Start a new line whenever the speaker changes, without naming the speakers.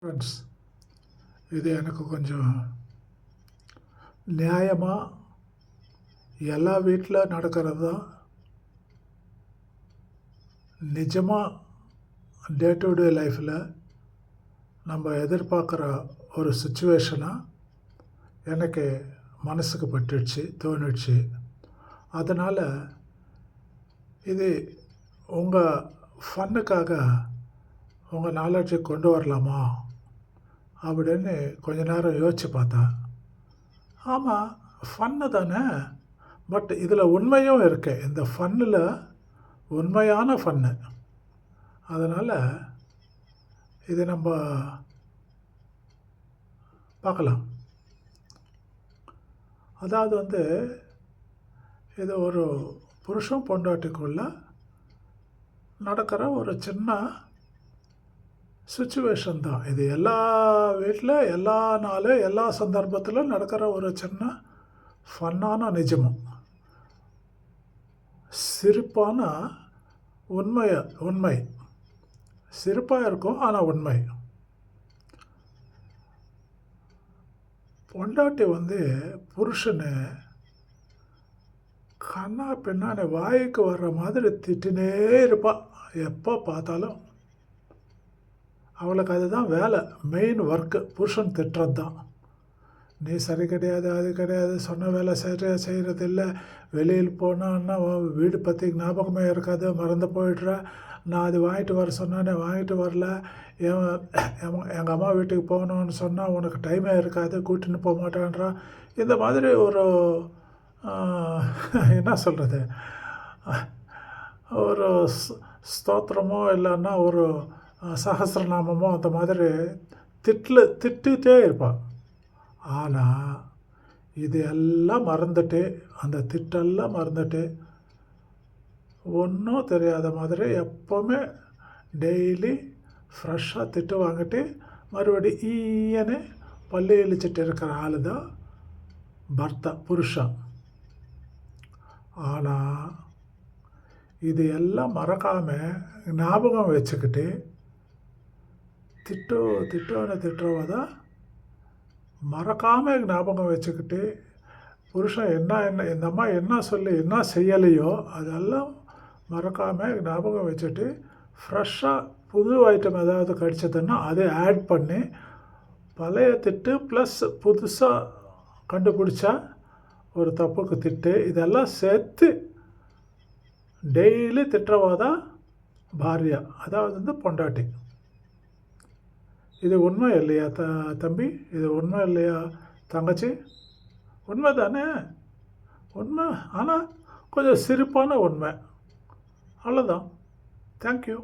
Friends, இது எனக்கு கொஞ்சம் நியாயமாக எல்லா வீட்டில் நடக்கிறது தான். நிஜமாக டே டு டே லைஃப்பில் நம்ம எதிர்பார்க்குற ஒரு சுச்சுவேஷனாக எனக்கு மனசுக்கு பட்டுடுச்சு, தோணிடுச்சு. அதனால் இது உங்கள் ஃபன்னுக்காக உங்கள் நாலேஜை கொண்டு வரலாமா அப்படின்னு கொஞ்ச நேரம் யோசித்து பார்த்தேன். ஆமாம், ஃபன்னு தானே. பட் இதில் உண்மையும் இருக்கு. இந்த ஃபன்னில் உண்மையான ஃபன்னு. அதனால் இது நம்ம பார்க்கலாம். அதாவது இது ஒரு புருஷன் பொண்டாட்டிக்குள்ள நடக்கிற ஒரு சின்ன சுச்சுவேஷன் தான். இது எல்லா வீட்டில் எல்லா நாள் எல்லா சந்தர்ப்பத்திலும் நடக்கிற ஒரு சின்ன ஃபன்னான நிஜமும் சிரிப்பான உண்மை சிரிப்பாக இருக்கும். ஆனால் உண்மை. பொண்டாட்டி புருஷனை கண்ணா பின்னாடி வாய்க்கு வர்ற மாதிரி திட்டினே இருப்பாள். எப்போ பார்த்தாலும் அவளுக்கு அதுதான் வேலை, மெயின் ஒர்க்கு. புருஷன் திட்டுறது தான். நீ சரி கிடையாது, அது கிடையாது, சொன்ன வேலை சரியாக செய்கிறதில்ல, வெளியில் போனான்னா வீடு பற்றி ஞாபகமே இருக்காது, மறந்து போயிடுற, நான் அது வாங்கிட்டு வர சொன்னானே வாங்கிட்டு வரல, எங்கள் அம்மா வீட்டுக்கு போகணுன்னு சொன்னால் உனக்கு டைமே இருக்காது, கூட்டின்னு போக மாட்டேன்றா. இந்த மாதிரி ஒரு என்ன சொல்கிறது, ஒரு ஸ்தோத்திரமோ இல்லைன்னா ஒரு சஹஸ்ரநாமமோ அந்த மாதிரி திட்டுகிட்டே இருப்பாள். ஆனால் இது எல்லாம் மறந்துட்டு, அந்த திட்டெல்லாம் மறந்துட்டு, ஒன்றும் தெரியாத மாதிரி எப்போவுமே டெய்லி ஃப்ரெஷ்ஷாக திட்டு வாங்கிட்டு மறுபடி ஈயன்னு பல்லு இழிச்சிட்டு இருக்கிற ஆள் தான் பர்த்தா, புருஷன். ஆனால் இது எல்லாம் மறக்காமல் ஞாபகம் வச்சுக்கிட்டு திட்டுறவ தான் மறக்காமல் ஞாபகம் வச்சுக்கிட்டு, புருஷன் என்ன இந்த அம்மா என்ன சொல்லி என்ன செய்யலையோ அதெல்லாம் மறக்காமல் ஞாபகம் வச்சுட்டு, ஃப்ரெஷ்ஷாக புது ஐட்டம் ஏதாவது கிடச்சதுன்னா அதை ஆட் பண்ணி பழைய திட்டு ப்ளஸ் புதுசாக கண்டுபிடிச்சா ஒரு தப்புக்கு திட்டு, இதெல்லாம் சேர்த்து டெய்லி திட்டுறவா தான் பாரியா, அதாவது பொண்டாட்டி. இது உண்மை இல்லையா தம்பி? இது உண்மை இல்லையா தங்கச்சி? உண்மை தானே? உண்மை, ஆனால் கொஞ்சம் சிரிப்பான உண்மை. அவ்வளோதான். தேங்க்யூ.